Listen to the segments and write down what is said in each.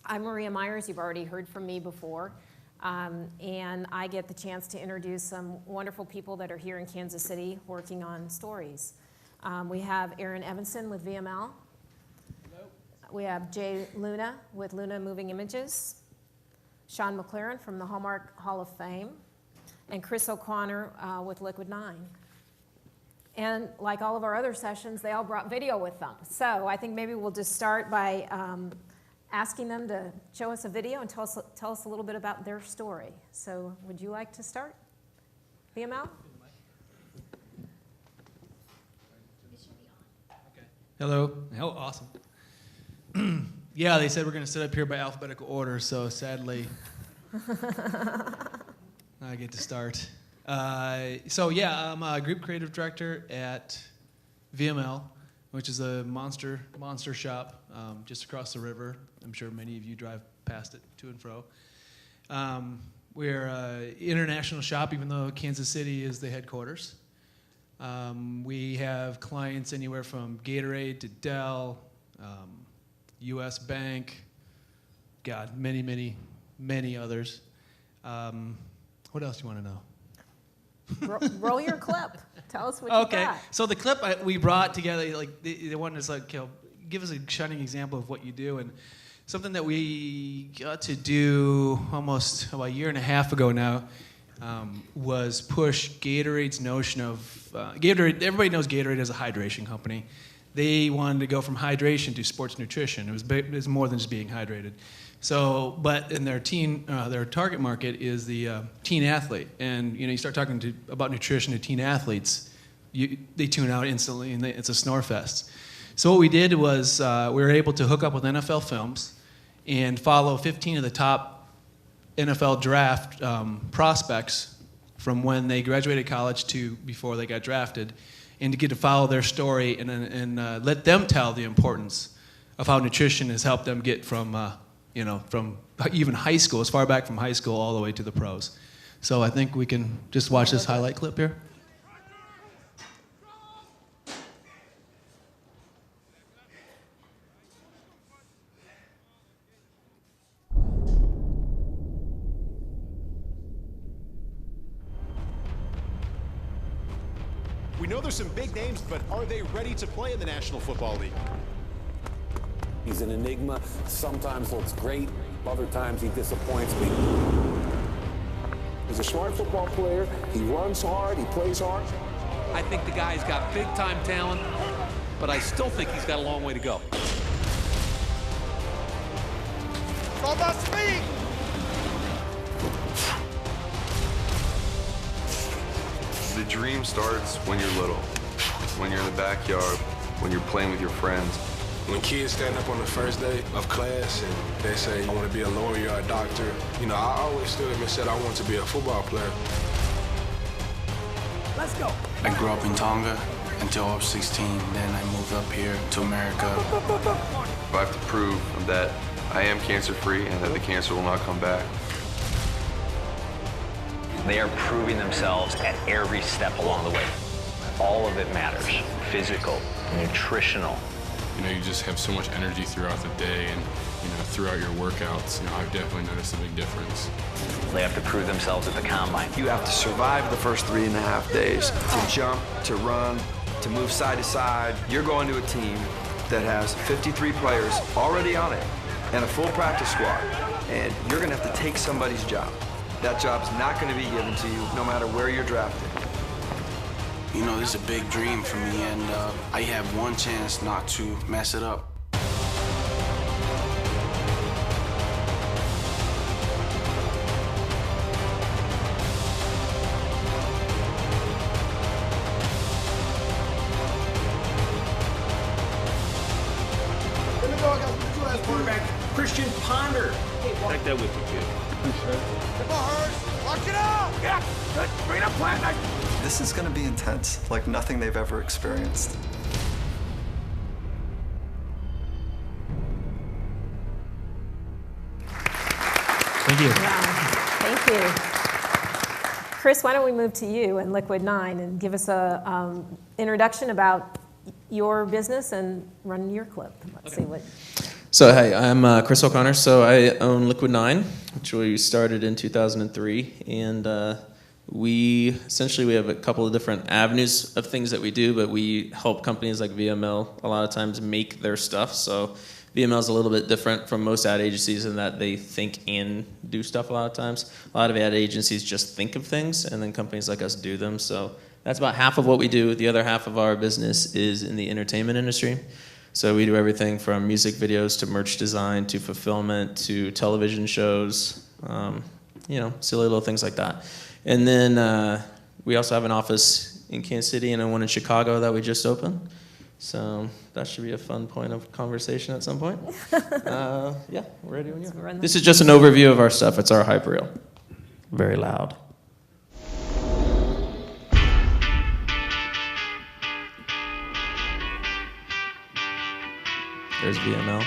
I'm Maria Myers. You've already heard from me before. And I get the chance to introduce some wonderful people that are here in Kansas City working on stories. We have Aaron Evanson with VML. Hello. We have Jay Luna with Luna Moving Images. Sean McLaren from the Hallmark Hall of Fame. And Chris O'Connor with Liquid 9. And like all of our other sessions, they all brought video with them. So I think maybe we'll just start by asking them to show us a video and tell us a little bit about their story. So would you like to start, VML? Hello. Oh, awesome. Yeah, they said we're going to sit up here by alphabetical order, so sadly, I get to start. So yeah, I'm a group creative director at VML, which is a monster shop just across the river. I'm sure many of you drive past it to and fro. We're an international shop, even though Kansas City is the headquarters. We have clients anywhere from Gatorade to Dell, U.S. Bank, God, many others. What else do you want to know? Roll your clip. Tell us what you got. Okay, so the clip we brought together, like the one is like, give us a shining example of what you do, and something that we got to do almost about a year and a half ago now was push Gatorade's notion of Gatorade. Everybody knows Gatorade as a hydration company. They wanted to go from hydration to sports nutrition. It was more than just being hydrated. So, but in their target market is the teen athlete, and you start talking about nutrition to teen athletes, they tune out instantly, and it's a snore fest. So what we did was we were able to hook up with NFL Films and follow 15 of the top NFL draft prospects from when they graduated college to before they got drafted, and to get to follow their story and let them tell the importance of how nutrition has helped them get from even high school, as far back from high school all the way to the pros. So I think we can just watch this highlight clip here. We know there's some big names, but are they ready to play in the National Football League? He's an enigma. Sometimes looks great. Other times he disappoints me. He's a smart football player. He runs hard. He plays hard. I think the guy's got big-time talent, but I still think he's got a long way to go. On the speed! The dream starts when you're little, when you're in the backyard, when you're playing with your friends. When kids stand up on the first day of class and they say, I want to be a lawyer or a doctor, I always stood up and said I want to be a football player. Let's go. I grew up in Tonga until I was 16, then I moved up here to America. I have to prove that I am cancer-free and that the cancer will not come back. They are proving themselves at every step along the way. All of it matters. Physical, nutritional. You just have so much energy throughout the day and, throughout your workouts. I've definitely noticed a big difference. They have to prove themselves at the combine. You have to survive the first 3.5 days. To jump, to run, to move side to side. You're going to a team that has 53 players already on it and a full practice squad. And you're going to have to take somebody's job. That job's not going to be given to you no matter where you're drafted. This is a big dream for me, and I have one chance not to mess it up. Quarterback Christian Ponder. Take that with you, kid. Watch it out! Yeah, good. Bring up plan. This is going to be intense, like nothing they've ever experienced. Thank you. Wow. Thank you. Chris, why don't we move to you and Liquid 9 and give us a introduction about your business and run your clip. Let's see what. So hey, I'm Chris O'Connor. So I own Liquid 9, which we started in 2003, and we have a couple of different avenues of things that we do, but we help companies like VML a lot of times make their stuff. So VML is a little bit different from most ad agencies in that they think and do stuff a lot of times. A lot of ad agencies just think of things, and then companies like us do them. So that's about half of what we do. The other half of our business is in the entertainment industry. So we do everything from music videos to merch design to fulfillment to television shows, silly little things like that. And then we also have an office in Kansas City and one in Chicago that we just opened. So that should be a fun point of conversation at some point. Yeah, we're ready when you are. This is just an overview of our stuff. It's our hyperreel. Very loud. There's VML.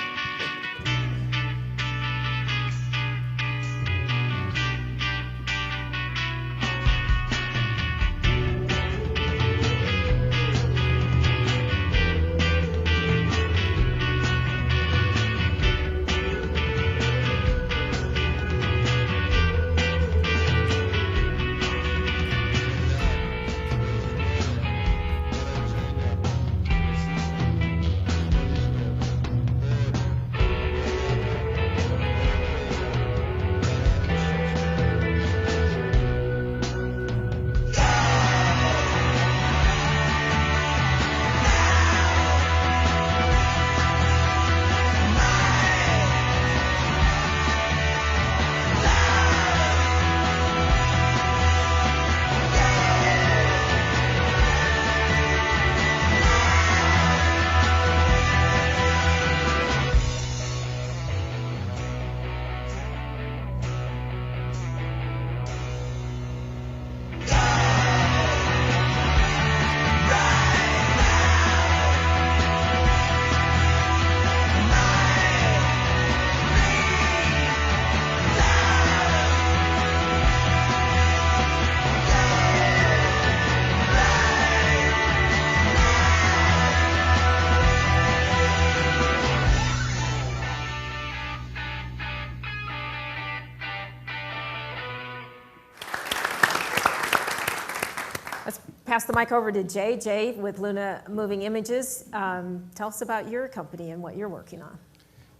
Pass the mic over to Jay. Jay with Luna Moving Images. Tell us about your company and what you're working on.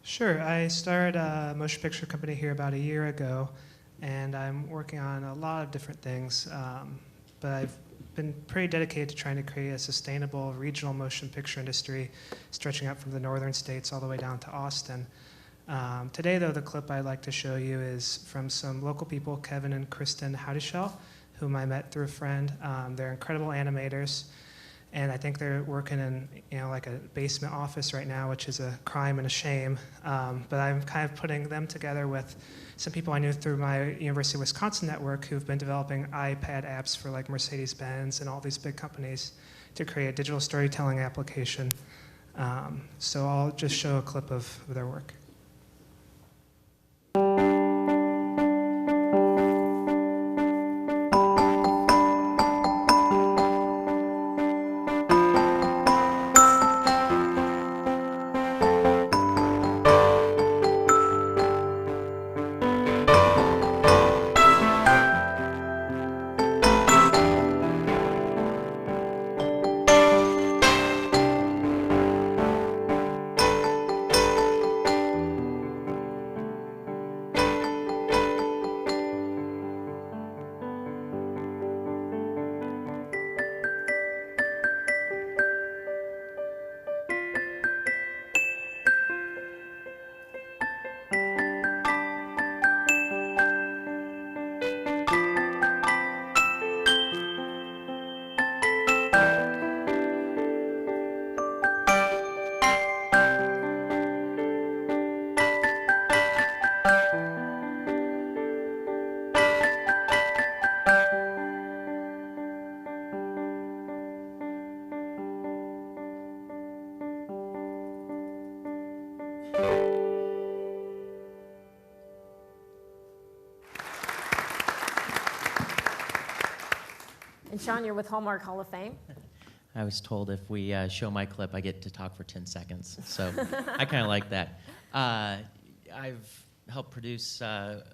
Sure. I started a motion picture company here about a year ago, and I'm working on a lot of different things, but I've been pretty dedicated to trying to create a sustainable regional motion picture industry stretching out from the northern states all the way down to Austin. Today, though, the clip I'd like to show you is from some local people, Kevin and Kristen Howdishell, whom I met through a friend. They're incredible animators, and I think they're working in like a basement office right now, which is a crime and a shame. But I'm kind of putting them together with some people I knew through my University of Wisconsin network who've been developing iPad apps for like Mercedes-Benz and all these big companies to create a digital storytelling application. So I'll just show a clip of their work. And Sean, you're with Hallmark Hall of Fame. I was told if we show my clip, I get to talk for 10 seconds. So I kind of like that. I've helped produce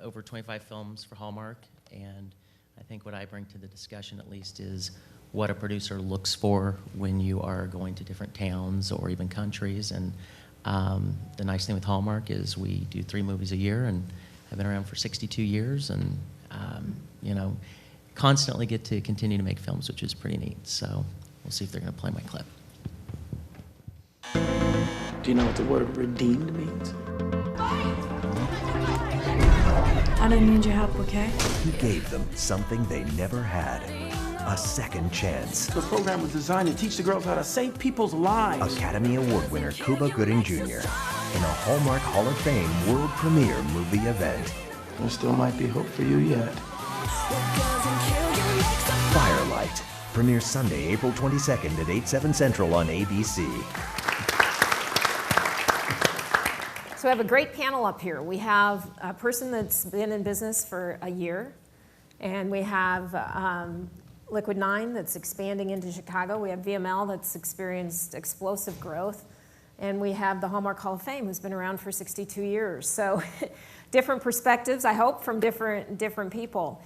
over 25 films for Hallmark, and I think what I bring to the discussion at least is what a producer looks for when you are going to different towns or even countries. And the nice thing with Hallmark is we do 3 movies a year, and I've been around for 62 years, and you know, constantly get to continue to make films, which is pretty neat. So we'll see if they're going to play my clip. Do you know what the word redeemed means? I didn't need your help, okay? He gave them something they never had. A second chance. The program was designed to teach the girls how to save people's lives. Academy Award winner Cuba Gooding Jr. in a Hallmark Hall of Fame world premiere movie event. There still might be hope for you yet. Firelight. Premieres Sunday, April 22nd at 8/7 Central on ABC. So we have a great panel up here. We have a person that's been in business for a year, and we have Liquid 9 that's expanding into Chicago. We have VML that's experienced explosive growth, and we have the Hallmark Hall of Fame who's been around for 62 years. So different perspectives, I hope, from different people.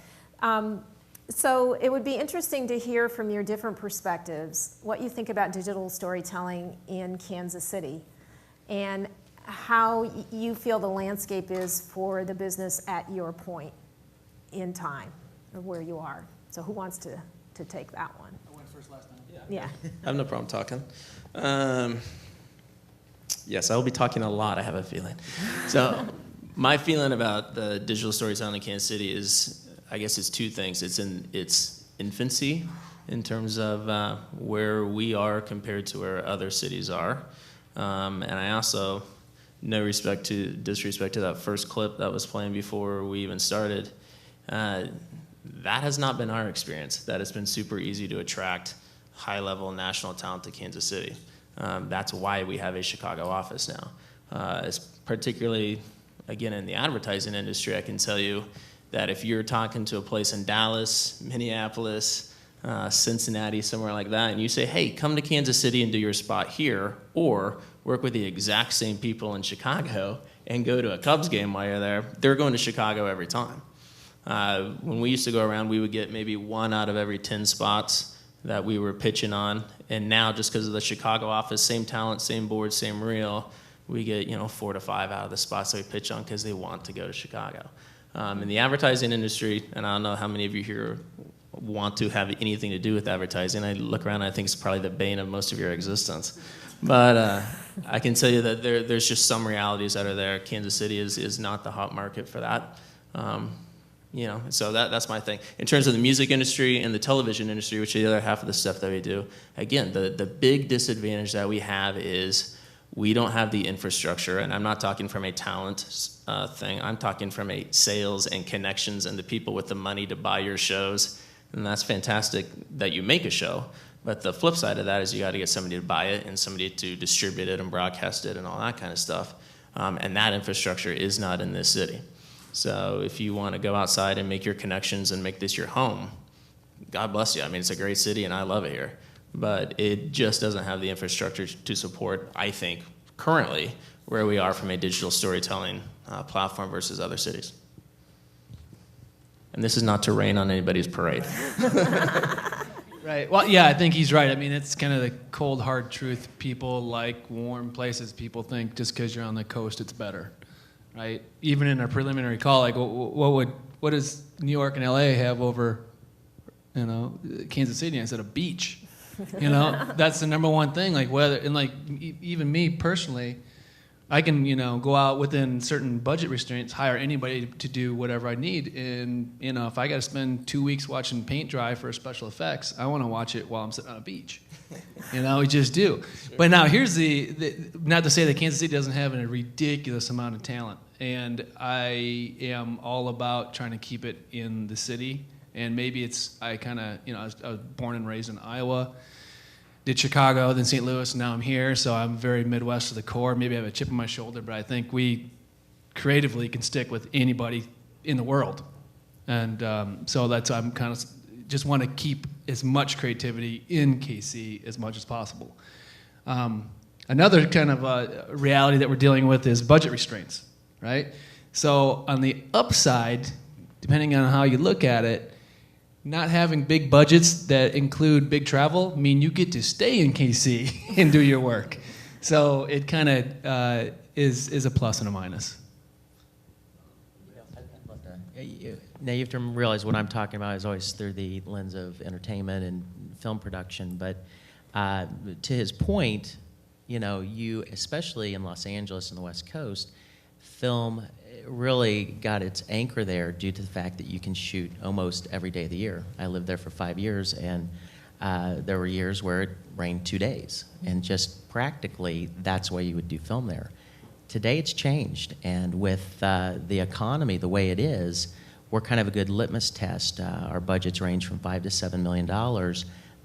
So it would be interesting to hear from your different perspectives what you think about digital storytelling in Kansas City and how you feel the landscape is for the business at your point in time or where you are. So who wants to take that one? I went first last time. Yeah. I have no problem talking. Yes, I will be talking a lot, I have a feeling. So my feeling about the digital storytelling in Kansas City is, I guess it's 2 things. It's in its infancy in terms of where we are compared to where other cities are. And I also, no disrespect to that first clip that was playing before we even started, that has not been our experience. That it's been super easy to attract high-level national talent to Kansas City. That's why we have a Chicago office now. It's particularly, again, in the advertising industry, I can tell you that if you're talking to a place in Dallas, Minneapolis, Cincinnati, somewhere like that, and you say, hey, come to Kansas City and do your spot here, or work with the exact same people in Chicago and go to a Cubs game while you're there, they're going to Chicago every time. When we used to go around, we would get maybe 1 out of every 10 spots that we were pitching on, and now just because of the Chicago office, same talent, same board, same reel, we get 4 to 5 out of the spots that we pitch on because they want to go to Chicago. In the advertising industry, and I don't know how many of you here want to have anything to do with advertising. I look around and I think it's probably the bane of most of your existence. But I can tell you that there's just some realities that are there. Kansas City is not the hot market for that. So that's my thing. In terms of the music industry and the television industry, which is the other half of the stuff that we do, again, the big disadvantage that we have is we don't have the infrastructure, and I'm not talking from a talent thing. I'm talking from a sales and connections and the people with the money to buy your shows. And that's fantastic that you make a show. But the flip side of that is you got to get somebody to buy it and somebody to distribute it and broadcast it and all that kind of stuff. And that infrastructure is not in this city. So if you want to go outside and make your connections and make this your home, God bless you. I mean, it's a great city and I love it here. But it just doesn't have the infrastructure to support, I think, currently where we are from a digital storytelling platform versus other cities. And this is not to rain on anybody's parade. Right. Well, yeah, I think he's right. I mean, it's kind of the cold, hard truth. People like warm places. People think just because you're on the coast, it's better, right? Even in our preliminary call, like, what does New York and LA have over, Kansas City? I said a beach. That's the number one thing. Like whether, and like even me personally, I can go out within certain budget restraints, hire anybody to do whatever I need. And if I got to spend 2 weeks watching paint dry for special effects, I want to watch it while I'm sitting on a beach. We just do. Sure. But now here's the not to say that Kansas City doesn't have a ridiculous amount of talent, and I am all about trying to keep it in the city. And maybe it's I was born and raised in Iowa. Did Chicago, then St. Louis, and now I'm here, so I'm very Midwest to the core. Maybe I have a chip on my shoulder, but I think we creatively can stick with anybody in the world. And so I'm kind of just want to keep as much creativity in KC as much as possible. Another kind of reality that we're dealing with is budget restraints, right? So on the upside, depending on how you look at it, not having big budgets that include big travel mean you get to stay in KC and do your work. So it kind of is a plus and a minus. Now you have to realize what I'm talking about is always through the lens of entertainment and film production. But to his point, you, especially in Los Angeles and the West Coast, film really got its anchor there due to the fact that you can shoot almost every day of the year. I lived there for 5 years, and there were years where it rained 2 days. And just practically, that's why you would do film there. Today it's changed, and with the economy the way it is, we're kind of a good litmus test. Our budgets range from $5 to $7 million,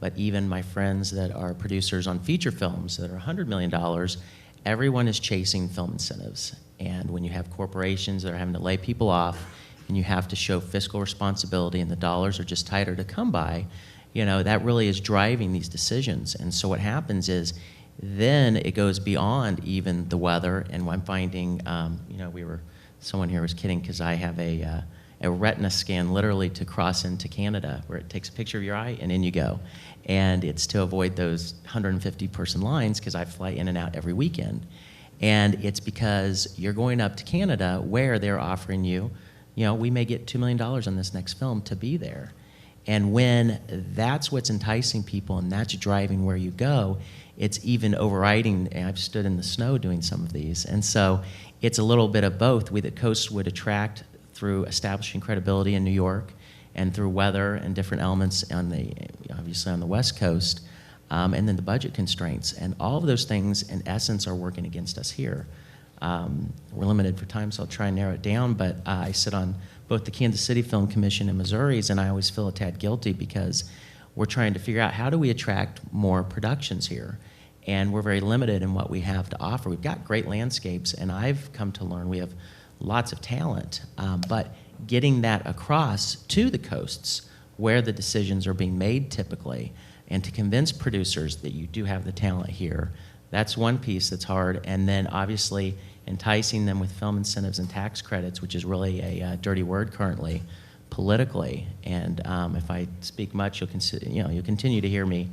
but even my friends that are producers on feature films that are $100 million, everyone is chasing film incentives. And when you have corporations that are having to lay people off, and you have to show fiscal responsibility, and the dollars are just tighter to come by, that really is driving these decisions. And so what happens is, then it goes beyond even the weather. And I'm finding, someone here was kidding because I have a retina scan literally to cross into Canada, where it takes a picture of your eye and in you go. And it's to avoid those 150-person lines because I fly in and out every weekend. And it's because you're going up to Canada where they're offering you, we may get $2 million on this next film to be there. And when that's what's enticing people and that's driving where you go, it's even overriding. I've stood in the snow doing some of these. And so it's a little bit of both. We, the coast, would attract through establishing credibility in New York and through weather and different elements obviously on the West Coast, and then the budget constraints. And all of those things, in essence, are working against us here. We're limited for time, so I'll try and narrow it down, but I sit on both the Kansas City Film Commission and Missouri's, and I always feel a tad guilty because we're trying to figure out how do we attract more productions here. And we're very limited in what we have to offer. We've got great landscapes, and I've come to learn we have lots of talent, but getting that across to the coasts where the decisions are being made typically, and to convince producers that you do have the talent here, that's one piece that's hard. And then obviously enticing them with film incentives and tax credits, which is really a dirty word currently, politically. And if I speak much, you'll continue to hear me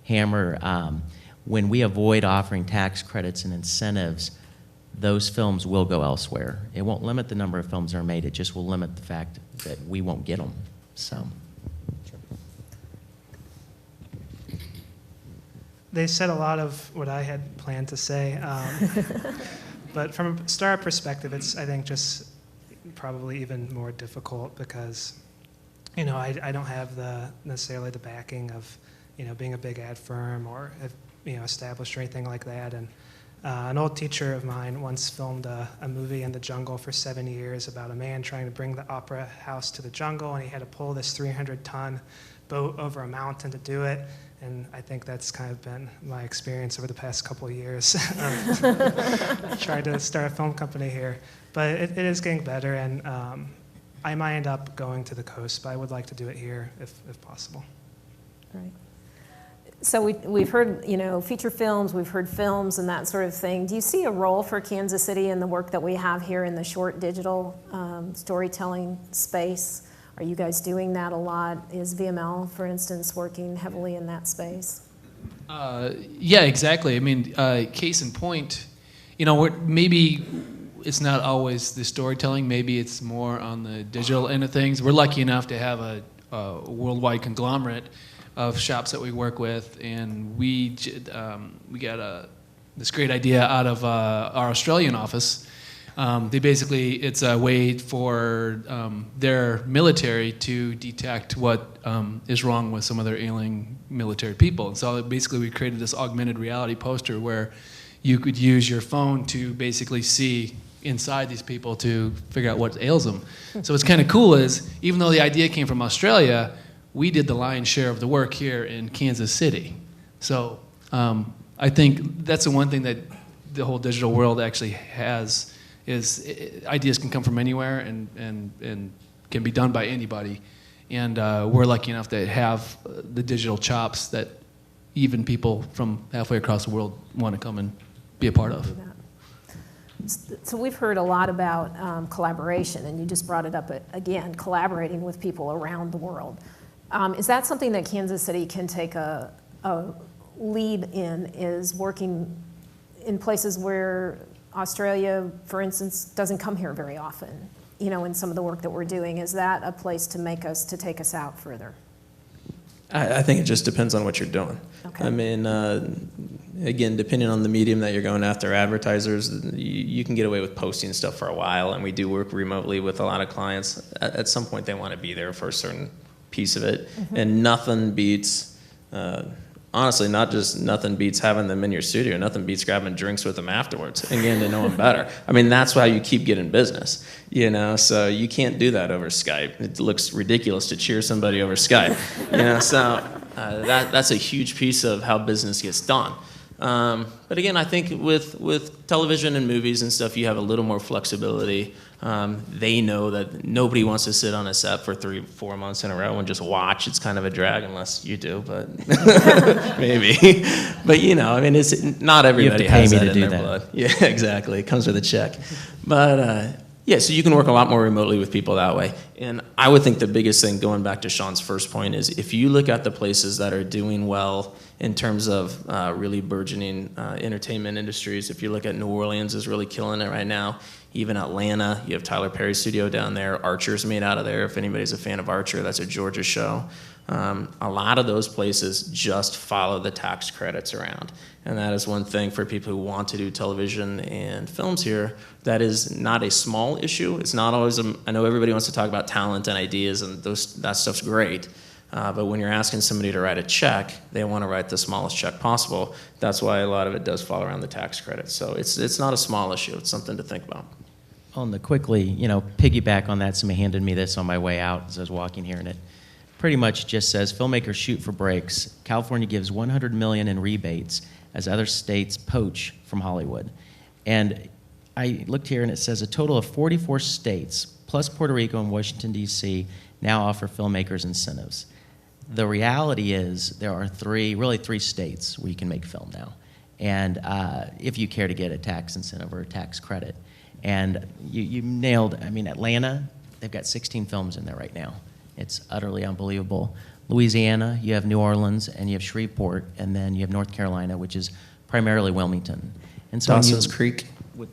hammer. When we avoid offering tax credits and incentives, those films will go elsewhere. It won't limit the number of films that are made. It just will limit the fact that we won't get them. So. They said a lot of what I had planned to say, but from a startup perspective, it's, I think, just probably even more difficult because, I don't have necessarily the backing of, being a big ad firm or, established or anything like that. And an old teacher of mine once filmed a movie in the jungle for 7 years about a man trying to bring the opera house to the jungle, and he had to pull this 300-ton boat over a mountain to do it. And I think that's kind of been my experience over the past couple of years. Tried to start a film company here. But it is getting better, and I might end up going to the coast, but I would like to do it here if possible. Right. So we've heard, feature films, we've heard films and that sort of thing. Do you see a role for Kansas City in the work that we have here in the short digital storytelling space? Are you guys doing that a lot? Is VML, for instance, working heavily in that space? Yeah, exactly. I mean, case in point, maybe it's not always the storytelling. Maybe it's more on the digital end of things. We're lucky enough to have a worldwide conglomerate of shops that we work with, and we got this great idea out of our Australian office. It's a way for their military to detect what is wrong with some of their ailing military people. And so basically we created this augmented reality poster where you could use your phone to basically see inside these people to figure out what ails them. So what's kind of cool is, even though the idea came from Australia, we did the lion's share of the work here in Kansas City. So I think that's the one thing that the whole digital world actually has, is ideas can come from anywhere and can be done by anybody. And we're lucky enough to have the digital chops that even people from halfway across the world want to come and be a part of. So we've heard a lot about collaboration, and you just brought it up again, collaborating with people around the world. Is that something that Kansas City can take a lead in, is working in places where Australia, for instance, doesn't come here very often? You know, in some of the work that we're doing, is that a place to take us out further? I think it just depends on what you're doing. Okay. I mean, again, depending on the medium that you're going after, advertisers, you can get away with posting stuff for a while, and we do work remotely with a lot of clients. At some point, they want to be there for a certain piece of it, and nothing beats, honestly, nothing beats having them in your studio. Nothing beats grabbing drinks with them afterwards and getting to know them better. I mean, that's why you keep getting business, you know, so you can't do that over Skype. It looks ridiculous to cheer somebody over Skype, you know, so that's a huge piece of how business gets done. But again, I think with television and movies and stuff, you have a little more flexibility. They know that nobody wants to sit on a set for 3-4 months in a row and just watch. It's kind of a drag, unless you do, but maybe. But you know, I mean, it's not everybody has that in their blood. Yeah, exactly. It comes with a check. But yeah, so you can work a lot more remotely with people that way. And I would think the biggest thing, going back to Sean's first point, is if you look at the places that are doing well in terms of really burgeoning entertainment industries, if you look at New Orleans is really killing it right now. Even Atlanta, you have Tyler Perry's studio down there. Archer's made out of there. If anybody's a fan of Archer, that's a Georgia show. A lot of those places just follow the tax credits around. And that is one thing for people who want to do television and films here. That is not a small issue. It's not always, I know everybody wants to talk about talent and ideas, and that stuff's great. But when you're asking somebody to write a check, they want to write the smallest check possible. That's why a lot of it does fall around the tax credits. So it's not a small issue. It's something to think about. On the quickly, you know, piggyback on that, somebody handed me this on my way out as I was walking here, and it pretty much just says, filmmakers shoot for breaks. California gives $100 million in rebates as other states poach from Hollywood. And I looked here, and it says a total of 44 states, plus Puerto Rico and Washington, D.C., now offer filmmakers incentives. The reality is there are really three states where you can make film now. And if you care to get a tax incentive or a tax credit. And you nailed, I mean, Atlanta, they've got 16 films in there right now. It's utterly unbelievable. Louisiana, you have New Orleans, and you have Shreveport, and then you have North Carolina, which is primarily Wilmington. And so Dawson's Creek.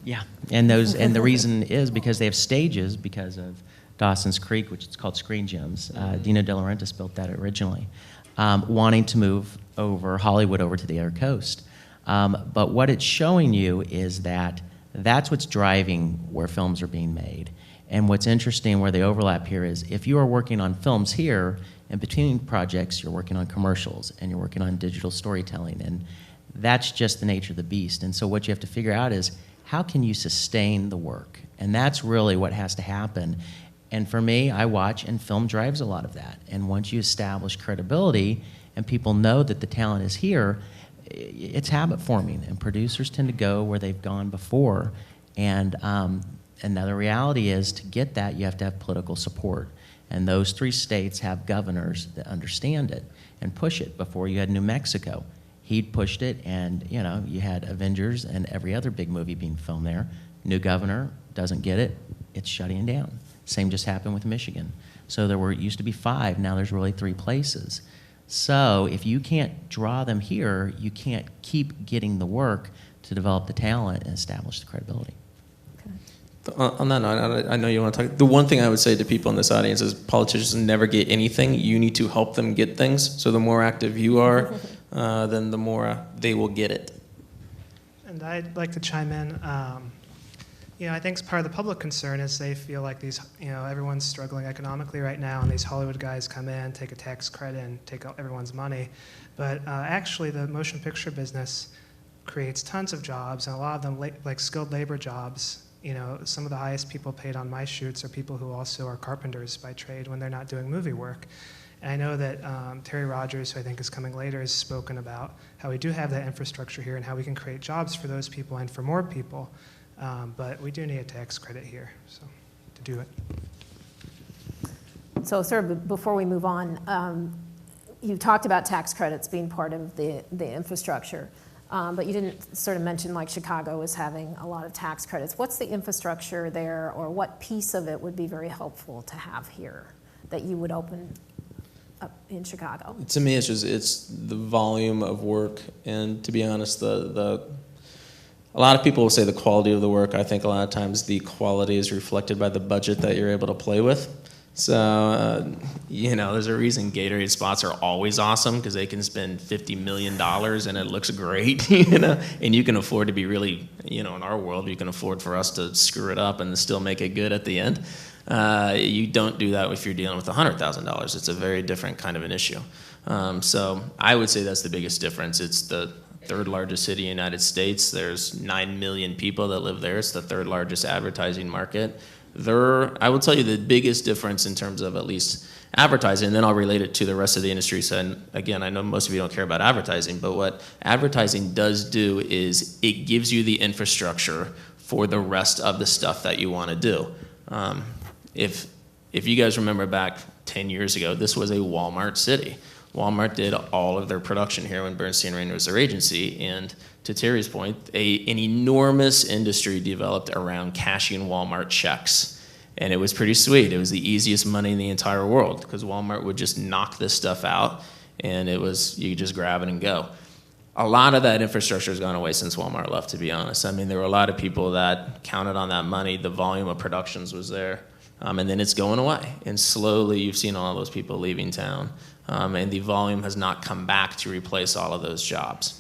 Yeah, and the reason is because they have stages because of Dawson's Creek, which is called Screen Gems. Dino De Laurentiis built that originally, wanting to move Hollywood over to the other coast. But what it's showing you is that that's what's driving where films are being made. And what's interesting where they overlap here is if you are working on films here, and between projects you're working on commercials and you're working on digital storytelling, and that's just the nature of the beast. And so what you have to figure out is how can you sustain the work? And that's really what has to happen. And for me, I watch, and film drives a lot of that. And once you establish credibility and people know that the talent is here, it's habit forming, and producers tend to go where they've gone before. And another reality is to get that, you have to have political support. And those three states have governors that understand it and push it. Before you had New Mexico. He pushed it, and you know, you had Avengers and every other big movie being filmed there. New governor doesn't get it, it's shutting down. Same just happened with Michigan. So there used to be 5, now there's really 3 places. So if you can't draw them here, you can't keep getting the work to develop the talent and establish the credibility. On that note, I know you want to talk. The one thing I would say to people in this audience is politicians never get anything. You need to help them get things. So the more active you are, then the more they will get it. And I'd like to chime in. You know, I think part of the public concern is they feel like everyone's struggling economically right now, and these Hollywood guys come in, take a tax credit, and take out everyone's money. But actually, the motion picture business creates tons of jobs, and a lot of them like skilled labor jobs. You know, some of the highest people paid on my shoots are people who also are carpenters by trade when they're not doing movie work. And I know that Terry Rogers, who I think is coming later, has spoken about how we do have that infrastructure here and how we can create jobs for those people and for more people. But we do need a tax credit here, so to do it. So sort of before we move on, you talked about tax credits being part of the infrastructure, but you didn't sort of mention like Chicago is having a lot of tax credits. What's the infrastructure there, or what piece of it would be very helpful to have here that you would open up in Chicago? To me, it's the volume of work, and to be honest, a lot of people will say the quality of the work. I think a lot of times the quality is reflected by the budget that you're able to play with. So, there's a reason Gatorade spots are always awesome, because they can spend $50 million and it looks great, and you can afford to be really, in our world, you can afford for us to screw it up and still make it good at the end. You don't do that if you're dealing with $100,000. It's a very different kind of an issue. So I would say that's the biggest difference. It's the third largest city in the United States. There's 9 million people that live there. It's the third largest advertising market. I will tell you the biggest difference in terms of at least advertising, and then I'll relate it to the rest of the industry. So, and again, I know most of you don't care about advertising, but what advertising does do is it gives you the infrastructure for the rest of the stuff that you want to do. If you guys remember back 10 years ago, this was a Walmart city. Walmart did all of their production here when Bernstein Rainer was their agency, and to Terry's point, an enormous industry developed around cashing Walmart checks. And it was pretty sweet. It was the easiest money in the entire world, because Walmart would just knock this stuff out, and you could just grab it and go. A lot of that infrastructure has gone away since Walmart left, to be honest. I mean, there were a lot of people that counted on that money. The volume of productions was there. And then it's going away. And slowly you've seen all those people leaving town. And the volume has not come back to replace all of those jobs.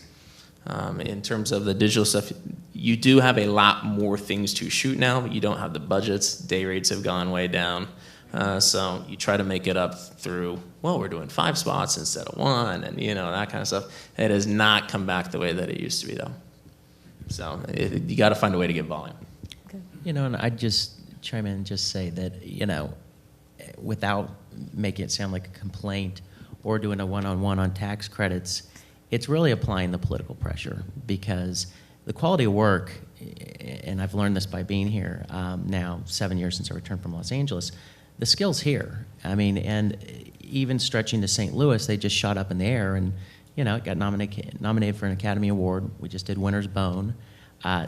In terms of the digital stuff, you do have a lot more things to shoot now, but you don't have the budgets. Day rates have gone way down. So you try to make it up through, we're doing 5 spots instead of 1, and that kind of stuff. It has not come back the way that it used to be, though. So you got to find a way to get volume. Okay. And I'd just chime in and just say that, without making it sound like a complaint or doing a one-on-one on tax credits, it's really applying the political pressure, because the quality of work, and I've learned this by being here now 7 years since I returned from Los Angeles, the skill's here. I mean, and even stretching to St. Louis, they just shot up in the air, and it got nominated for an Academy Award. We just did Winter's Bone,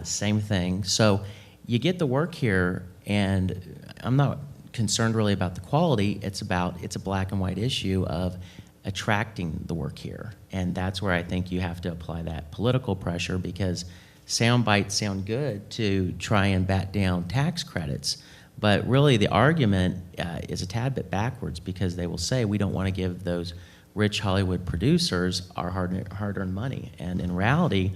same thing. So you get the work here, and I'm not concerned really about the quality. It's a black and white issue of attracting the work here, and that's where I think you have to apply that political pressure, because sound bites sound good to try and bat down tax credits, but really the argument is a tad bit backwards, because they will say we don't want to give those rich Hollywood producers our hard-earned money, and in reality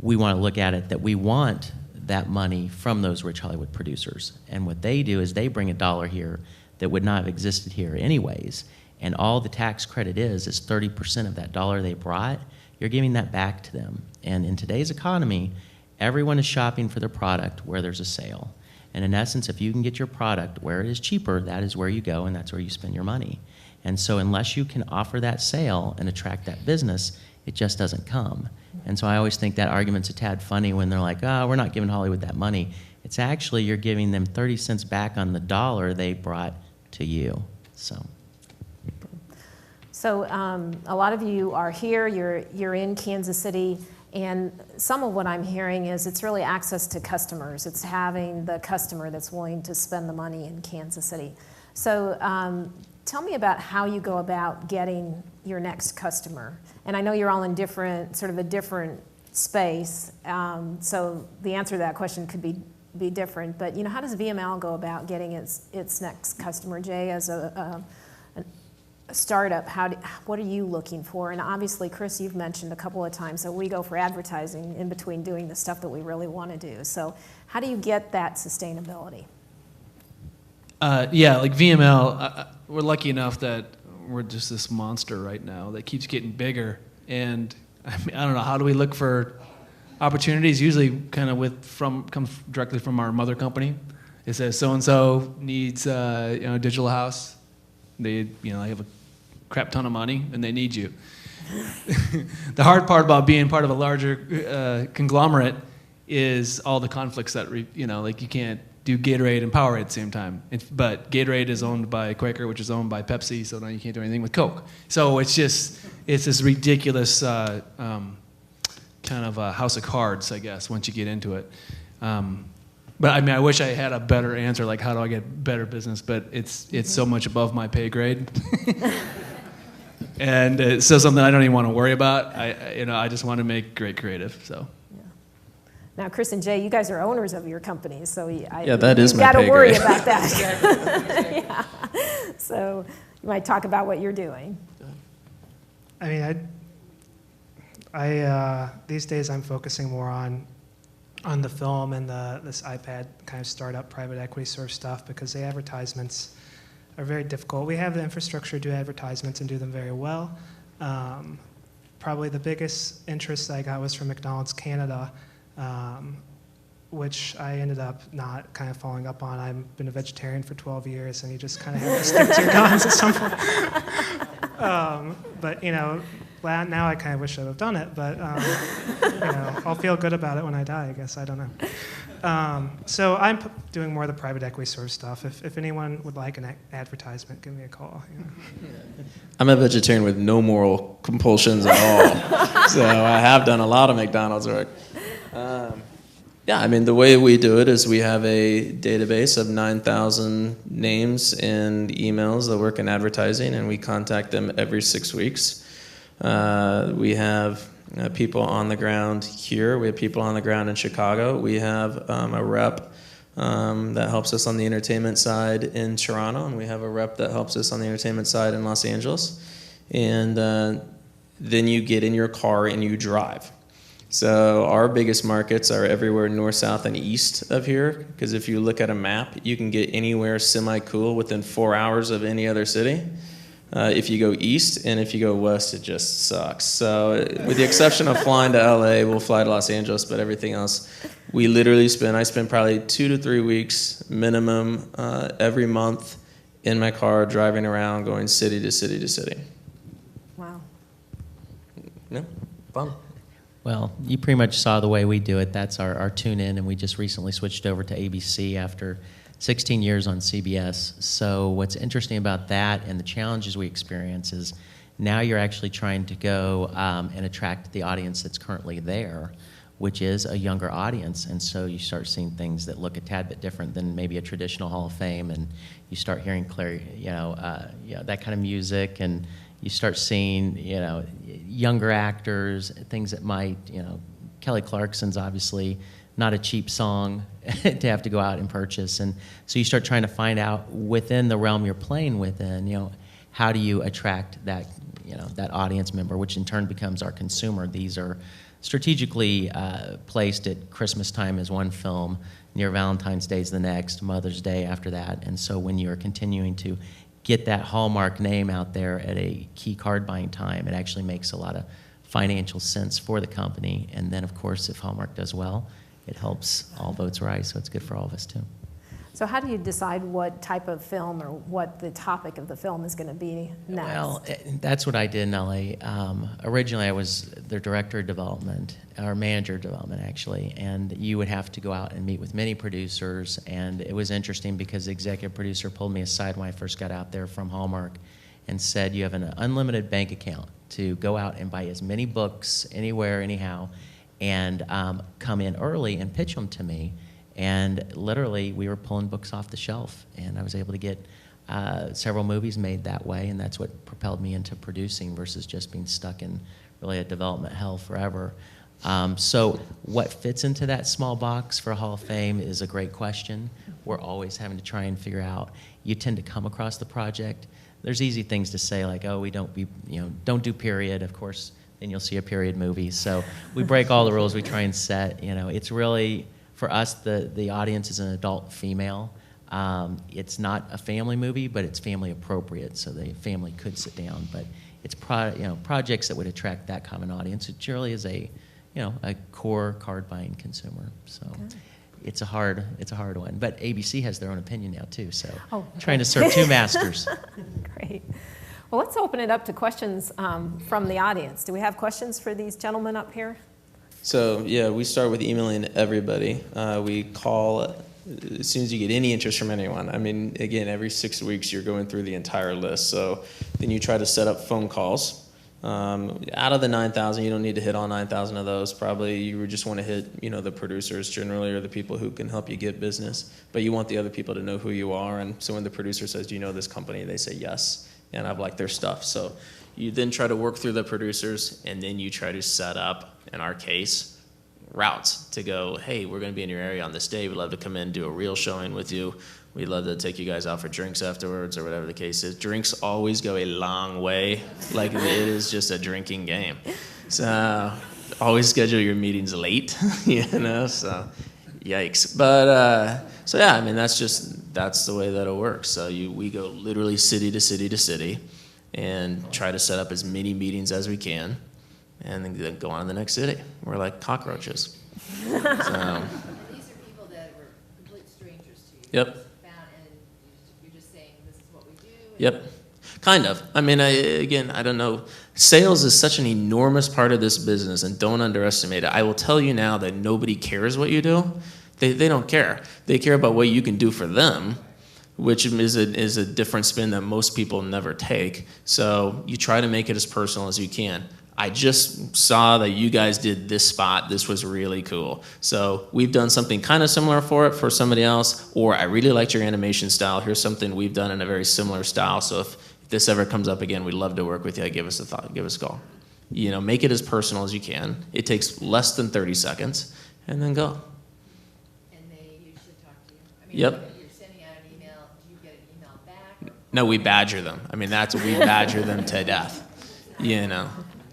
we want to look at it that we want that money from those rich Hollywood producers, and what they do is they bring $1 here that would not have existed here anyways. And all the tax credit is 30% of that $1 they brought. You're giving that back to them. And in today's economy, everyone is shopping for their product where there's a sale. And in essence, if you can get your product where it is cheaper, that is where you go, and that's where you spend your money. And so unless you can offer that sale and attract that business, it just doesn't come. And so I always think that argument's a tad funny when they're like, we're not giving Hollywood that money. It's actually you're giving them 30 cents back on the $1 they brought to you. So a lot of you are here, you're in Kansas City, and some of what I'm hearing is it's really access to customers. It's having the customer that's willing to spend the money in Kansas City. So tell me about how you go about getting your next customer. And I know you're all in a different space, so the answer to that question could be different. But how does VML go about getting its next customer? Jay, as a startup, what are you looking for? And obviously, Chris, you've mentioned a couple of times that we go for advertising in between doing the stuff that we really want to do. So how do you get that sustainability? Like VML, we're lucky enough that we're just this monster right now that keeps getting bigger. And I don't know, how do we look for opportunities? Usually kind of comes directly from our mother company. It says so-and-so needs a digital house. They have a crap ton of money and they need you. The hard part about being part of a larger conglomerate is all the conflicts that you can't do Gatorade and Powerade at the same time. But Gatorade is owned by Quaker, which is owned by Pepsi, so now you can't do anything with Coke. So it's this ridiculous kind of a house of cards, I guess, once you get into it. But I mean, I wish I had a better answer, like how do I get better business, but it's so much above my pay grade. And it's still something I don't even want to worry about. I just want to make great creative, so. Now, Chris and Jay, you guys are owners of your companies, so that is my got to pay worry grade. about that. Yeah. So you might talk about what you're doing. I mean, I these days I'm focusing more on the film and this iPad kind of startup private equity sort of stuff, because the advertisements are very difficult. We have the infrastructure to do advertisements and do them very well. Probably the biggest interest I got was from McDonald's Canada, which I ended up not kind of following up on. I've been a vegetarian for 12 years, and you just kind of have to stick to your guns at some point. But now I kind of wish I would have done it, but I'll feel good about it when I die, I guess. I don't know. So I'm doing more of the private equity sort of stuff. If anyone would like an advertisement, give me a call. I'm a vegetarian with no moral compulsions at all. So I have done a lot of McDonald's work. Yeah, I mean, the way we do it is we have a database of 9,000 names and emails that work in advertising, and we contact them every 6 weeks. We have people on the ground here. We have people on the ground in Chicago. We have a rep that helps us on the entertainment side in Toronto, and we have a rep that helps us on the entertainment side in Los Angeles. And then you get in your car and you drive. So our biggest markets are everywhere north, south, and east of here, because if you look at a map, you can get anywhere semi-cool within 4 hours of any other city. If you go east, and if you go west, it just sucks. So with the exception of flying to LA, we'll fly to Los Angeles, but everything else, we literally I spend probably 2 to 3 weeks minimum every month in my car driving around, going city to city to city. Wow. Yeah, fun. Well, you pretty much saw the way we do it. That's our tune in, and we just recently switched over to ABC after 16 years on CBS. So what's interesting about that and the challenges we experience is now you're actually trying to go and attract the audience that's currently there, which is a younger audience. And so you start seeing things that look a tad bit different than maybe a traditional Hall of Fame, and you start hearing that kind of music, and you start seeing younger actors, things that might, Kelly Clarkson's obviously not a cheap song to have to go out and purchase. And so you start trying to find out within the realm you're playing within, how do you attract that, that audience member, which in turn becomes our consumer. These are strategically placed at Christmas time as one film, near Valentine's Day is the next, Mother's Day after that. And so when you're continuing to get that Hallmark name out there at a key card buying time, it actually makes a lot of financial sense for the company. And then, of course, if Hallmark does well, it helps all boats rise, so it's good for all of us too. So how do you decide what type of film or what the topic of the film is going to be next? Well, that's what I did in LA. Originally, I was their director of development, or manager of development, actually, and you would have to go out and meet with many producers, and it was interesting because the executive producer pulled me aside when I first got out there from Hallmark and said, you have an unlimited bank account to go out and buy as many books anywhere, anyhow, and come in early and pitch them to me. And literally, we were pulling books off the shelf, and I was able to get several movies made that way, and that's what propelled me into producing versus just being stuck in really a development hell forever. So what fits into that small box for Hall of Fame is a great question. We're always having to try and figure out. You tend to come across the project. There's easy things to say like, oh, we don't do period. Of course, then you'll see a period movie. So we break all the rules we try and set. It's really, for us, the audience is an adult female. It's not a family movie, but it's family appropriate, so the family could sit down. But it's projects that would attract that common audience. It really is a core card buying consumer. So it's a hard one. But ABC has their own opinion now too. So trying to serve two masters. Great. Well, let's open it up to questions from the audience. Do we have questions for these gentlemen up here? So yeah, we start with emailing everybody. We call as soon as you get any interest from anyone, I mean, again, every 6 weeks you're going through the entire list. So then you try to set up phone calls. Out of the 9,000, you don't need to hit all 9,000 of those. Probably you would just want to hit, the producers generally, or the people who can help you get business. But you want the other people to know who you are. And so when the producer says, do you know this company? They say yes, and I've liked their stuff. So you then try to work through the producers, and then you try to set up, in our case, routes to go, hey, we're going to be in your area on this day. We'd love to come in and do a real showing with you. We'd love to take you guys out for drinks afterwards, or whatever the case is. Drinks always go a long way. Like, it is just a drinking game. So always schedule your meetings late, so yikes. But, so yeah, I mean, that's the way that it works. So we go literally city to city to city and try to set up as many meetings as we can, and then go on to the next city. We're like cockroaches. So. These are people that were complete strangers to you. Yep. And you're just saying, this is what we do. Yep. Kind of. I mean, I don't know. Sales is such an enormous part of this business, and don't underestimate it. I will tell you now that nobody cares what you do. They don't care. They care about what you can do for them, which is a different spin that most people never take. So you try to make it as personal as you can. I just saw that you guys did this spot. This was really cool. So we've done something kind of similar for somebody else, or I really liked your animation style. Here's something we've done in a very similar style. So if this ever comes up again, we'd love to work with you. Give us a thought. Give us a call. Make it as personal as you can. It takes less than 30 seconds, and then go. And they usually talk to you. I mean, Yep. You're sending out an email. Do you get an email back? No, we badger them. I mean, we badger them to death.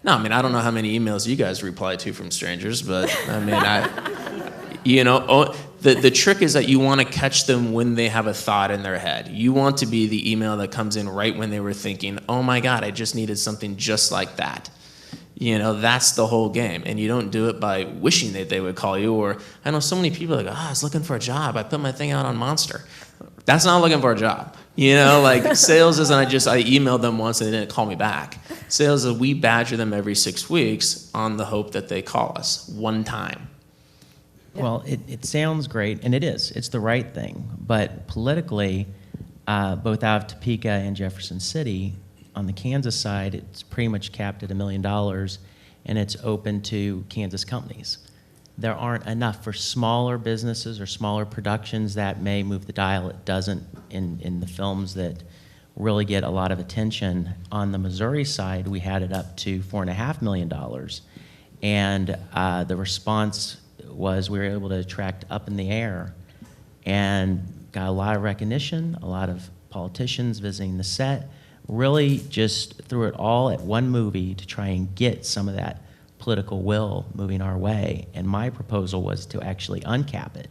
No, I mean, I don't know how many emails you guys reply to from strangers, but I mean, the trick is that you want to catch them when they have a thought in their head. You want to be the email that comes in right when they were thinking, oh my God, I just needed something just like that. That's the whole game. And you don't do it by wishing that they would call you. Or I know so many people that go, I was looking for a job. I put my thing out on Monster. That's not looking for a job. Like sales isn't I emailed them once and they didn't call me back. Sales is we badger them every 6 weeks on the hope that they call us one time. Well, it sounds great, and it is. It's the right thing. But politically, both out of Topeka and Jefferson City, on the Kansas side, it's pretty much capped at $1 million, and it's open to Kansas companies. There aren't enough for smaller businesses or smaller productions that may move the dial. It doesn't in the films that really get a lot of attention. On the Missouri side, we had it up to $4.5 million, and the response was we were able to attract Up in the Air and got a lot of recognition, a lot of politicians visiting the set, really just threw it all at one movie to try and get some of that political will moving our way. And my proposal was to actually uncap it.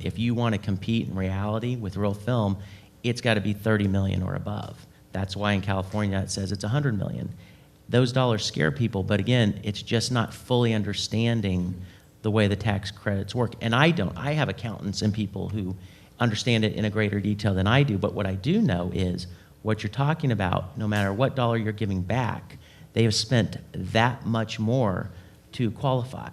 If you want to compete in reality with real film, it's got to be 30 million or above. That's why in California it says it's 100 million. Those dollars scare people, but again, it's just not fully understanding the way the tax credits work. And I don't. I have accountants and people who understand it in a greater detail than I do, but what I do know is what you're talking about, no matter what dollar you're giving back, they have spent that much more to qualify.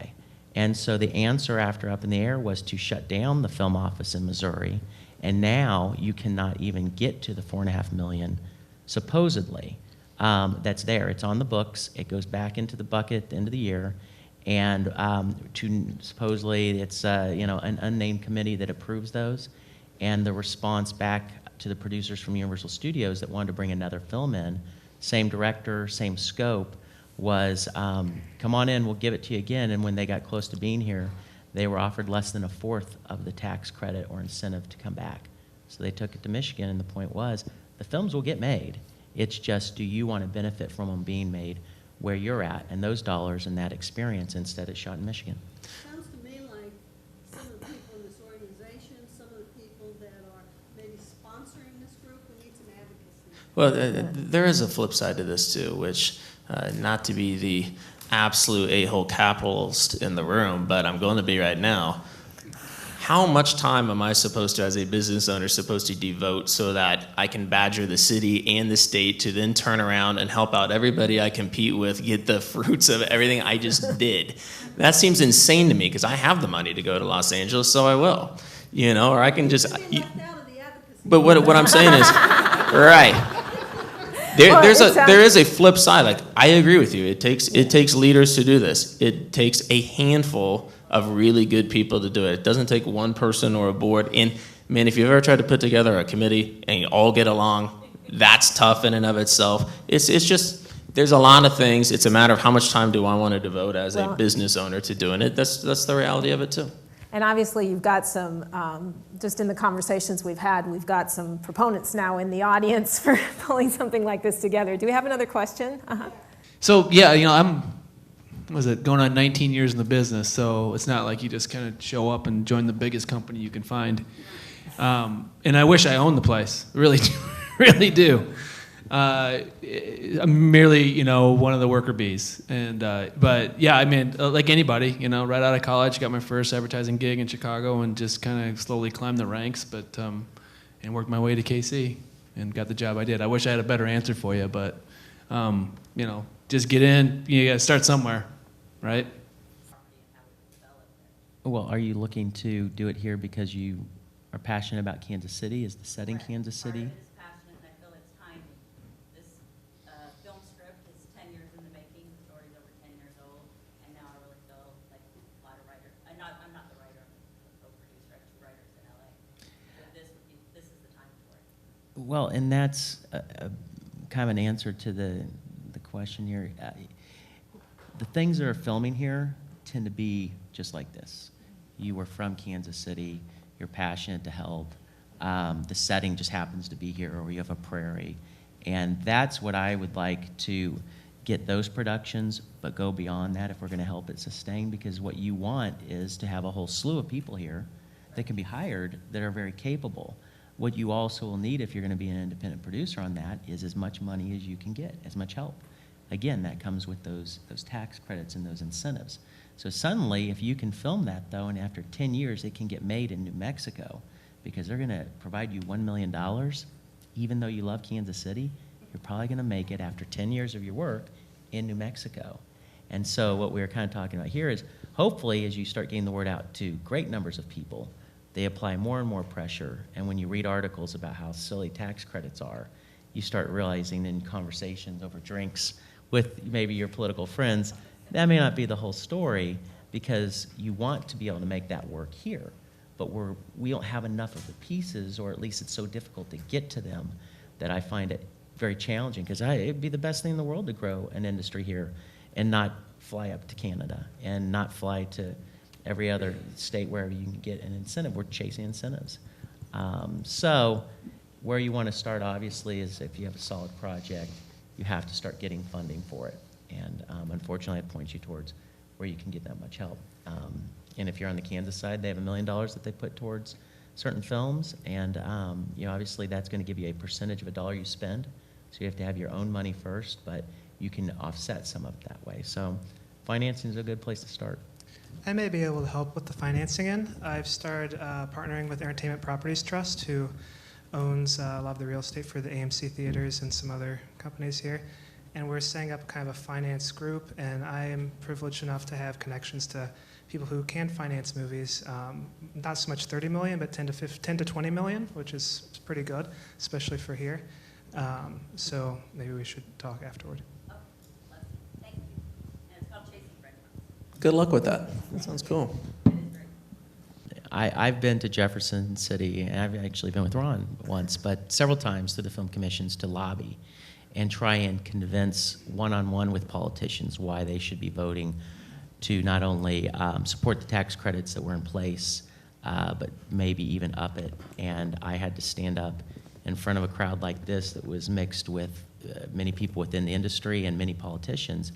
And so the answer after Up in the Air was to shut down the film office in Missouri, and now you cannot even get to the $4.5 million, supposedly, that's there. It's on the books. It goes back into the bucket at the end of the year, and supposedly it's an unnamed committee that approves those, and the response back to the producers from Universal Studios that wanted to bring another film in, same director, same scope, was come on in, we'll give it to you again. And when they got close to being here, they were offered less than a fourth of the tax credit or incentive to come back. So they took it to Michigan, and the point was, the films will get made. It's just, do you want to benefit from them being made where you're at, and those dollars and that experience instead of shot in Michigan? Sounds to me like some of the people in this organization, some of the people that are maybe sponsoring this group, we need some advocacy. Well, there is a flip side to this too, which, not to be the absolute a-hole capitalist in the room, but I'm going to be right now. How much time am I supposed to, as a business owner, supposed to devote so that I can badger the city and the state to then turn around and help out everybody I compete with get the fruits of everything I just did? That seems insane to me because I have the money to go to Los Angeles, so I will. you know, or I can just. But what I'm saying is, right. There is a flip side. Like, I agree with you. It takes leaders to do this. It takes a handful of really good people to do it. It doesn't take one person or a board. And man, if you've ever tried to put together a committee and you all get along, that's tough in and of itself. It's just there's a lot of things. It's a matter of how much time do I want to devote as a business owner to doing it. That's the reality of it too. And obviously, you've got some, just in the conversations we've had, we've got some proponents now in the audience for pulling something like this together. Do we have another question? So, yeah, you know, I'm going on 19 years in the business, so it's not like you just kind of show up and join the biggest company you can find. And I wish I owned the place, really, really do. I'm merely, you know, one of the worker bees. And, but yeah, I mean, like anybody, you know, right out of college, got my first advertising gig in Chicago and just kind of slowly climbed the ranks, but, and worked my way to KC and got the job I did. I wish I had a better answer for you, but, you know, just get in, you got to start somewhere, right? Well, are you looking to do it here because you are passionate about Kansas City? Is the setting Kansas City? Well, and that's kind of an answer to the question here. The things that are filming here tend to be just like this. You were from Kansas City. You're passionate to help. The setting just happens to be here, or you have a prairie. And that's what I would like to get those productions, but go beyond that if we're going to help it sustain, because what you want is to have a whole slew of people here that can be hired that are very capable. What you also will need if you're going to be an independent producer on that is as much money as you can get, as much help. Again, that comes with those tax credits and those incentives. So suddenly, if you can film that, though, and after 10 years it can get made in New Mexico, because they're going to provide you $1 million, even though you love Kansas City, you're probably going to make it after 10 years of your work in New Mexico. And so what we're kind of talking about here is, hopefully, as you start getting the word out to great numbers of people, they apply more and more pressure, and when you read articles about how silly tax credits are, you start realizing in conversations over drinks with maybe your political friends, that may not be the whole story, because you want to be able to make that work here, but we don't have enough of the pieces, or at least it's so difficult to get to them, that I find it very challenging, because it'd be the best thing in the world to grow an industry here and not fly up to Canada and not fly to every other state wherever you can get an incentive. We're chasing incentives. So where you want to start, obviously, is if you have a solid project, you have to start getting funding for it. And unfortunately, it points you towards where you can get that much help. And if you're on the Kansas side, they have $1 million that they put towards certain films. And you know, obviously, that's going to give you a percentage of a dollar you spend. So you have to have your own money first, but you can offset some of it that way. So financing is a good place to start. I may be able to help with the financing end. I've started partnering with Entertainment Properties Trust, who owns a lot of the real estate for the AMC theaters and some other companies here. And we're setting up kind of a finance group, and I am privileged enough to have connections to people who can finance movies. Not so much 30 million, but 10 to 20 million, which is pretty good, especially for here. So maybe we should talk afterward. Good luck with that. That sounds cool. I've been to Jefferson City, and I've actually been with Ron once, but several times through the film commissions to lobby and try and convince one-on-one with politicians why they should be voting to not only support the tax credits that were in place, but maybe even up it. And I had to stand up in front of a crowd like this that was mixed with many people within the industry and many politicians,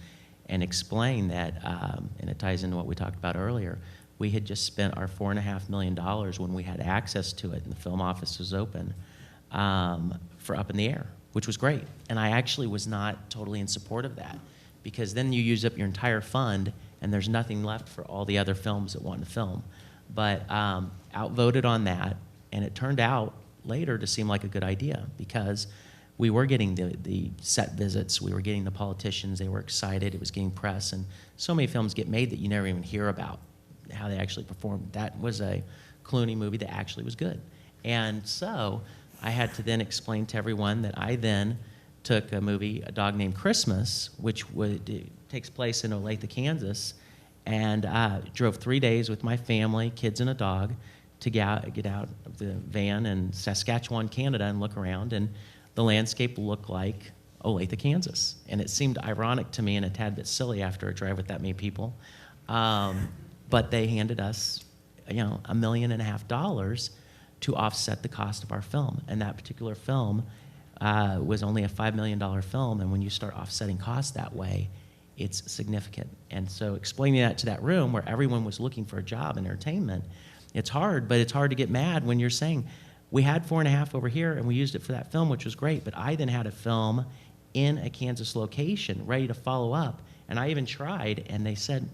and explain that, and it ties into what we talked about earlier, we had just spent our $4.5 million when we had access to it and the film office was open for Up in the Air, which was great. And I actually was not totally in support of that, because then you use up your entire fund and there's nothing left for all the other films that want to film. But outvoted on that, and it turned out later to seem like a good idea, because we were getting the set visits, we were getting the politicians, they were excited, it was getting press, and so many films get made that you never even hear about how they actually performed. That was a Clooney movie that actually was good. And so I had to then explain to everyone that I then took a movie, A Dog Named Christmas, which takes place in Olathe, Kansas, and drove 3 days with my family, kids and a dog, to get out of the van in Saskatchewan, Canada, and look around. And the landscape looked like Olathe, Kansas. And it seemed ironic to me and a tad bit silly after a drive with that many people. But they handed us, $1.5 million to offset the cost of our film. And that particular film was only a $5 million film. And when you start offsetting costs that way, it's significant. And so explaining that to that room where everyone was looking for a job in entertainment, it's hard, but it's hard to get mad when you're saying, we had 4.5 over here and we used it for that film, which was great, but I then had a film in a Kansas location ready to follow up, and I even tried, and they said,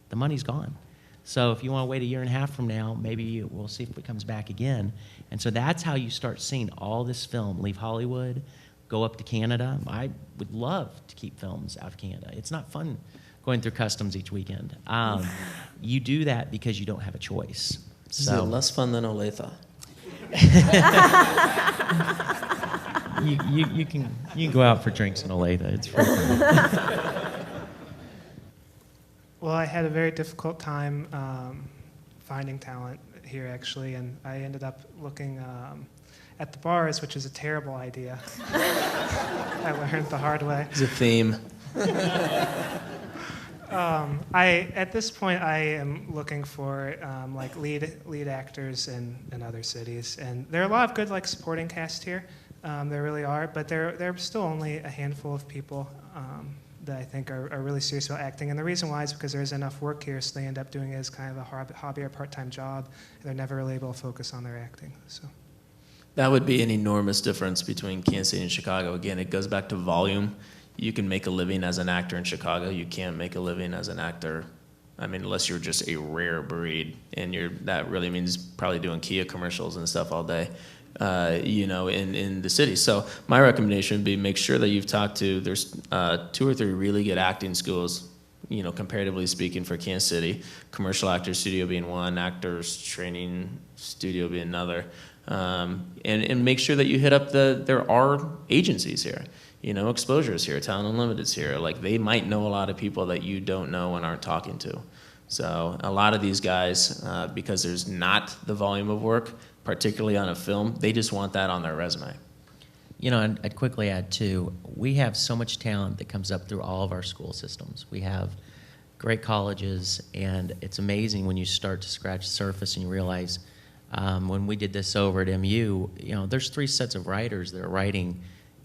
the money's gone. So if you want to wait 1.5 years from now, maybe we'll see if it comes back again. And so that's how you start seeing all this film leave Hollywood, go up to Canada. I would love to keep films out of Canada. It's not fun going through customs each weekend. You do that because you don't have a choice. Is it less fun than Olathe? you can go out for drinks in Olathe. It's pretty fun. Well, I had a very difficult time finding talent here, actually, and I ended up looking at the bars, which is a terrible idea. I learned the hard way. It's a theme. At this point, I am looking for like lead actors in other cities, and there are a lot of good like supporting cast here. There really are, but there are still only a handful of people that I think are really serious about acting. And the reason why is because there's enough work here, so they end up doing it as kind of a hobby or part-time job, and they're never really able to focus on their acting. So. That would be an enormous difference between Kansas City and Chicago. Again, it goes back to volume. You can make a living as an actor in Chicago. You can't make a living as an actor, unless you're just a rare breed, and that really means probably doing Kia commercials and stuff all day, in the city. So my recommendation would be make sure that you've talked to, there's 2 or 3 really good acting schools, comparatively speaking, for Kansas City. Commercial Actors Studio being one, Actors Training Studio being another. And make sure that you hit up there are agencies here. Exposure's here, Talent Unlimited's here. Like, they might know a lot of people that you don't know and aren't talking to. So a lot of these guys, because there's not the volume of work, particularly on a film, they just want that on their resume. And I'd quickly add, too, we have so much talent that comes up through all of our school systems. We have great colleges, and it's amazing when you start to scratch the surface and you realize when we did this over at MU, there's 3 sets of writers that are writing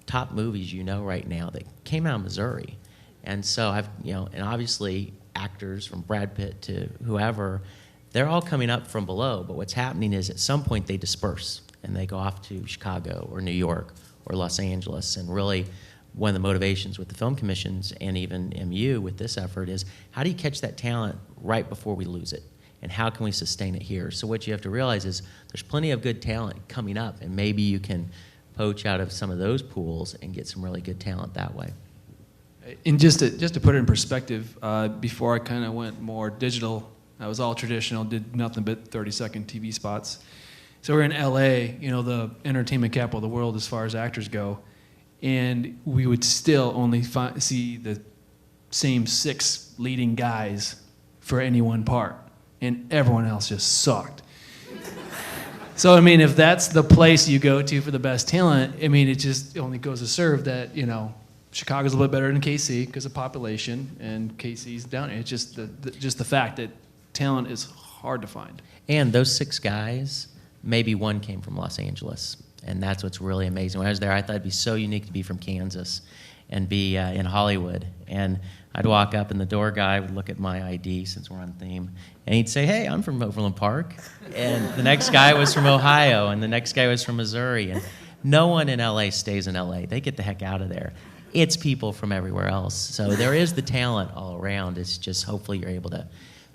top movies right now that came out of Missouri. And so and obviously actors from Brad Pitt to whoever, they're all coming up from below, but what's happening is at some point they disperse and they go off to Chicago or New York or Los Angeles. And really one of the motivations with the film commissions and even MU with this effort is, how do you catch that talent right before we lose it? And how can we sustain it here? So what you have to realize is there's plenty of good talent coming up, and maybe you can poach out of some of those pools and get some really good talent that way. And just to put it in perspective, before I kind of went more digital, I was all traditional, did nothing but 30-second TV spots. So we're in LA, the entertainment capital of the world as far as actors go, and we would still only see the same 6 leading guys for any one part, and everyone else just sucked. So, if that's the place you go to for the best talent, it just only goes to serve that, Chicago's a little bit better than KC because of population, and KC's down. It's just the fact that talent is hard to find. And those 6 guys, maybe one came from Los Angeles, and that's what's really amazing. When I was there, I thought it'd be so unique to be from Kansas and be in Hollywood. And I'd walk up, and the door guy would look at my ID, since we're on theme, and he'd say, "Hey, I'm from Overland Park." And the next guy was from Ohio, and the next guy was from Missouri. And no one in LA stays in LA. They get the heck out of there. It's people from everywhere else. So there is the talent all around. It's just hopefully you're able to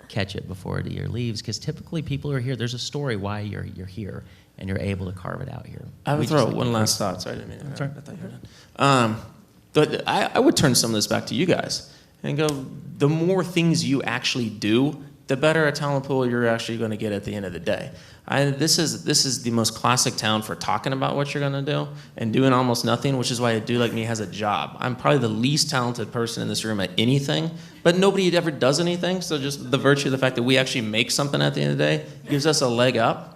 catch it before the year leaves, because typically people are here. There's a story why you're here, and you're able to carve it out here. I would throw out one last thought. Sorry, I didn't mean to. I thought you were done. But I would turn some of this back to you guys and go, the more things you actually do the better a talent pool you're actually going to get at the end of the day. This is the most classic town for talking about what you're going to do and doing almost nothing, which is why a dude like me has a job. I'm probably the least talented person in this room at anything, but nobody ever does anything, so just the virtue of the fact that we actually make something at the end of the day gives us a leg up.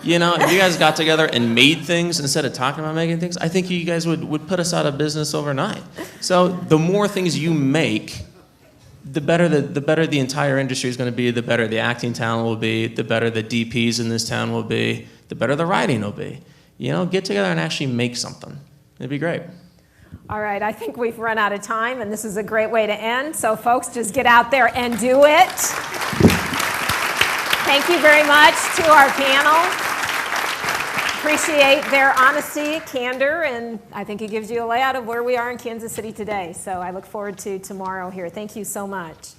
You know, if you guys got together and made things instead of talking about making things, I think you guys would put us out of business overnight. So the more things you make, the better the entire industry is going to be, the better the acting talent will be, the better the DPs in this town will be, the better the writing will be. You know, get together and actually make something. It'd be great. All right, I think we've run out of time, and this is a great way to end. So, folks, just get out there and do it. Thank you very much to our panel. Appreciate their honesty, candor, and I think it gives you a layout of where we are in Kansas City today. So I look forward to tomorrow here. Thank you so much.